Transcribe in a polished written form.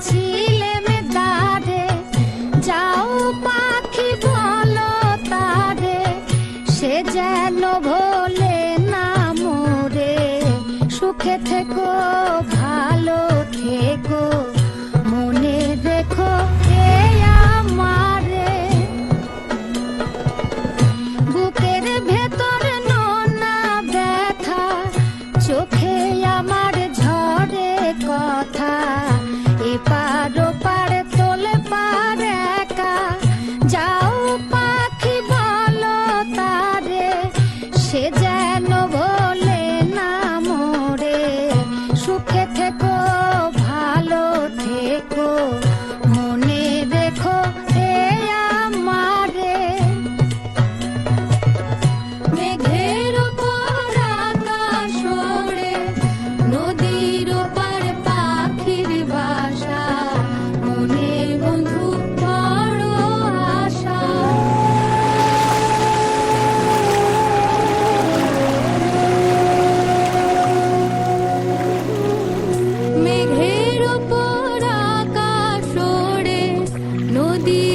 ছিলে মেদারে, যাও পাখি বলো তারে, সে যেন ভোলে না মোরে। সুখে থেকো ভালো থেকো, মনে রেখো এই আমারে। বুকের ভেতর নোনা ব্যথা, চোখে আমার ঝরে কথা। এপার ওপার তোলে পার একা, যাও পাখি বলো তারে, সে যেন ভোলে না মোরে। সুখে থেকো ভালো থেকো, মনে রেখো এই আমারে। মেঘের ওপর আকাশ ওড়ে, নদীর ওপার পাখির বাসা, মনে বন্ধু বড় আশা। মেঘের ওপর আকাশ ওড়ে, নদী